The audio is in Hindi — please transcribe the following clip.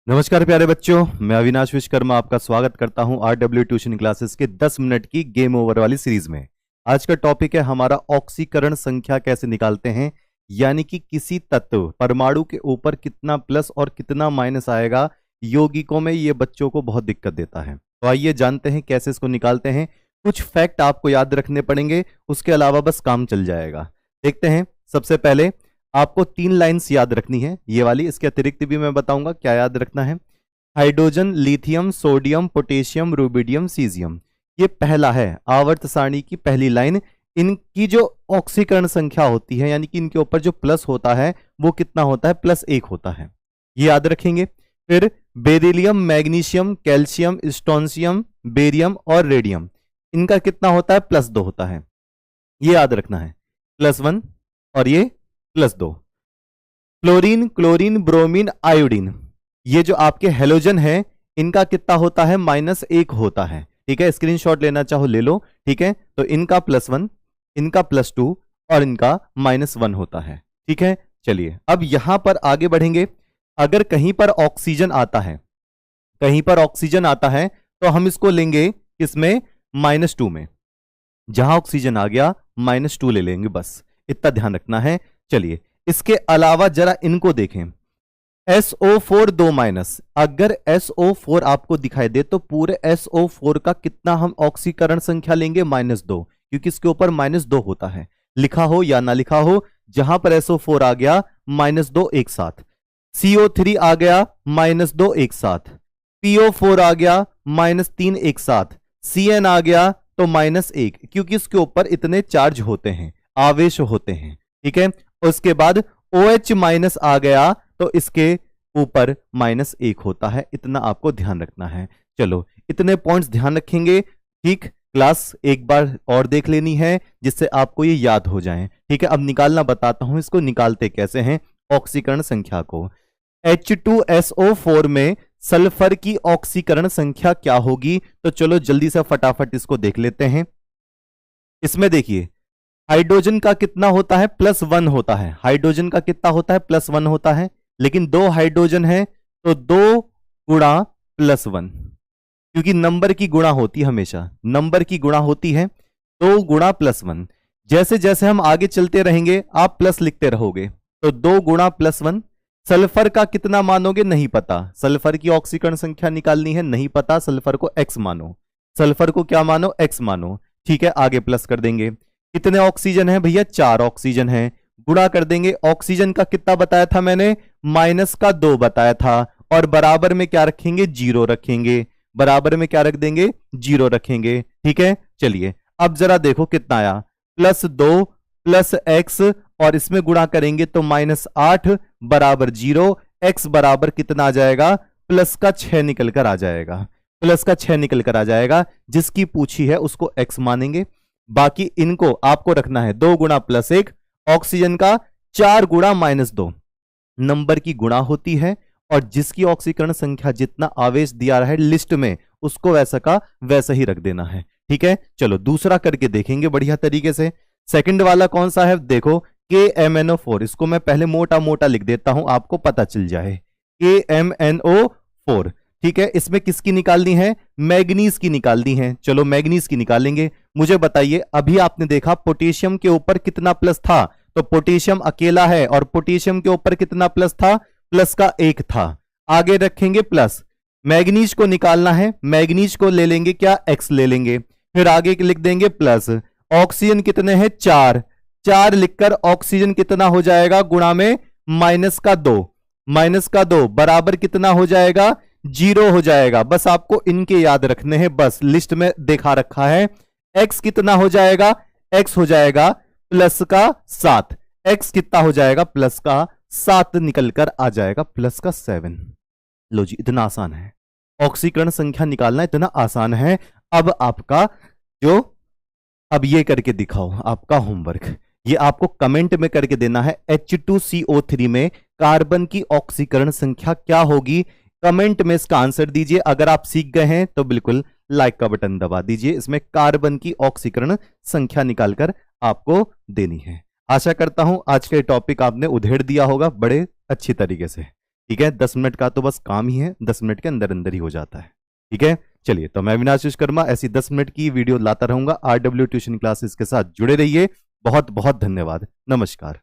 नमस्कार प्यारे बच्चों, मैं अविनाश विश्वकर्मा आपका स्वागत करता हूं आरडब्ल्यू ट्यूशन क्लासेस के 10 मिनट की गेम ओवर वाली सीरीज में। आज का टॉपिक है हमारा ऑक्सीकरण संख्या कैसे निकालते हैं, यानी कि किसी तत्व परमाणु के ऊपर कितना प्लस और कितना माइनस आएगा। यौगिकों में ये बच्चों को बहुत दिक्कत देता है, तो आइए जानते हैं कैसे इसको निकालते हैं। कुछ फैक्ट आपको याद रखने पड़ेंगे, उसके अलावा बस काम चल जाएगा। देखते हैं। सबसे पहले आपको 3 लाइंस याद रखनी है, ये वाली। इसके अतिरिक्त भी मैं बताऊंगा क्या याद रखना है। Hydrogen, lithium, sodium, potassium, rubidium, caesium, ये पहला है आवर्त सारणी की पहली लाइन। इनकी जो ऑक्सीकरण संख्या होती है, यानी कि इनके ऊपर जो प्लस होता है वो कितना होता है, +1 होता है, ये याद रखेंगे। फिर beryllium, magnesium, calcium, strontium, barium और रेडियम, इनका कितना होता है, +2 होता है, ये याद रखना है। +1 और ये +2। फ्लोरीन, क्लोरीन, ब्रोमीन, आयोडीन, ये जो आपके हेलोजन है, इनका कितना होता है, -1 होता है। ठीक है, स्क्रीनशॉट लेना चाहो ले लो। ठीक है, तो इनका +1, इनका +2 और इनका -1 होता है। ठीक है, चलिए अब यहां पर आगे बढ़ेंगे। अगर कहीं पर ऑक्सीजन आता है, कहीं पर ऑक्सीजन आता है तो हम इसको लेंगे किसमें, -2 में। जहां ऑक्सीजन आ गया -2 ले लेंगे, बस इतना ध्यान रखना है। चलिए इसके अलावा जरा इनको देखें। SO4 2-, अगर SO4 आपको दिखाई दे तो पूरे SO4 का कितना हम ऑक्सीकरण संख्या लेंगे, -2, क्योंकि इसके ऊपर -2 होता है। लिखा हो या ना लिखा हो, जहां पर SO4 आ गया -2 एक साथ, CO3 आ गया -2 एक साथ, PO4 आ गया -3 एक साथ, CN आ गया तो -1, क्योंकि इसके ऊपर इतने चार्ज होते हैं, आवेश होते हैं। ठीक है, उसके बाद OH- आ गया तो इसके ऊपर -1 होता है। इतना आपको ध्यान रखना है। चलो इतने पॉइंट्स ध्यान रखेंगे। ठीक, क्लास एक बार और देख लेनी है जिससे आपको ये याद हो जाए। ठीक है, अब निकालना बताता हूं, इसको निकालते कैसे हैं ऑक्सीकरण संख्या को। H2SO4 में सल्फर की ऑक्सीकरण संख्या क्या होगी, तो चलो जल्दी से फटाफट इसको देख लेते हैं। इसमें देखिए हाइड्रोजन का कितना होता है, +1 होता है। हाइड्रोजन का कितना होता है, +1 होता है, लेकिन 2 हाइड्रोजन है तो 2 गुणा +1, क्योंकि नंबर की गुणा होती है, हमेशा नंबर की गुणा होती है। 2 गुणा +1, जैसे जैसे हम आगे चलते रहेंगे आप प्लस लिखते रहोगे, तो 2 गुणा +1। सल्फर का कितना मानोगे, नहीं पता। सल्फर की ऑक्सीकरण संख्या निकालनी है, नहीं पता। सल्फर को X मानो, सल्फर को क्या मानो, X मानो। ठीक है, आगे प्लस कर देंगे। कितने ऑक्सीजन है भैया, 4 ऑक्सीजन है। गुणा कर देंगे। ऑक्सीजन का कितना बताया था मैंने, -2 बताया था, और बराबर में क्या रखेंगे, 0 रखेंगे। बराबर में क्या रख देंगे, 0 रखेंगे। ठीक है, चलिए अब जरा देखो कितना आया, +2 + X, और इसमें गुणा करेंगे तो -8 बराबर 0। X बराबर कितना आ जाएगा, +6 निकल कर आ जाएगा। +6 निकल कर आ जाएगा। जिसकी पूछी है उसको X मानेंगे। बाकी इनको आपको रखना है 2 गुणा +1। ऑक्सीजन का 4 गुणा -2 नंबर की गुणा होती है, और जिसकी ऑक्सीकरण संख्या जितना आवेश दिया है लिस्ट में, उसको वैसा का वैसा ही रख देना है। ठीक है, चलो दूसरा करके देखेंगे बढ़िया तरीके से। सेकंड वाला कौन सा है, देखो KMNO4। इसको मैं पहले मोटा मोटा लिख देता हूं, आपको पता चल जाए। KMNO4। ठीक है, इसमें किसकी निकालनी है, मैग्नीज की निकालनी है। चलो मैग्नीज की निकालेंगे। मुझे बताइए, अभी आपने देखा पोटेशियम के ऊपर कितना प्लस था, तो पोटेशियम अकेला है, और पोटेशियम के ऊपर कितना प्लस था, +1 था। आगे रखेंगे प्लस। मैग्नीज को निकालना है, मैग्नीज को ले लेंगे क्या, X ले लेंगे। फिर आगे लिख देंगे प्लस। ऑक्सीजन कितने हैं, 4। 4 लिखकर ऑक्सीजन कितना हो जाएगा, गुणा में -2, -2 बराबर कितना हो जाएगा, 0 हो जाएगा। बस आपको इनके याद रखने हैं, बस लिस्ट में देखा रखा है। X कितना हो जाएगा, X हो जाएगा +7। X कितना हो जाएगा, +7 निकल कर आ जाएगा, +7। लो जी, इतना आसान है ऑक्सीकरण संख्या निकालना, इतना आसान है। अब आपका जो, अब ये करके दिखाओ आपका होमवर्क, ये आपको कमेंट में करके देना है। H2CO3 में कार्बन की ऑक्सीकरण संख्या क्या होगी, कमेंट में इसका आंसर दीजिए। अगर आप सीख गए हैं तो बिल्कुल लाइक का बटन दबा दीजिए। इसमें कार्बन की ऑक्सीकरण संख्या निकालकर आपको देनी है। आशा करता हूं आज के टॉपिक आपने उधेड़ दिया होगा बड़े अच्छी तरीके से। ठीक है, 10 मिनट का तो बस काम ही है, 10 मिनट के अंदर अंदर ही हो जाता है। ठीक है, चलिए, तो मैं अविनाश विश्वकर्मा ऐसी 10 मिनट की वीडियो लाता रहूंगा। RW ट्यूशन क्लासेस के साथ जुड़े रहिए। बहुत बहुत धन्यवाद। नमस्कार।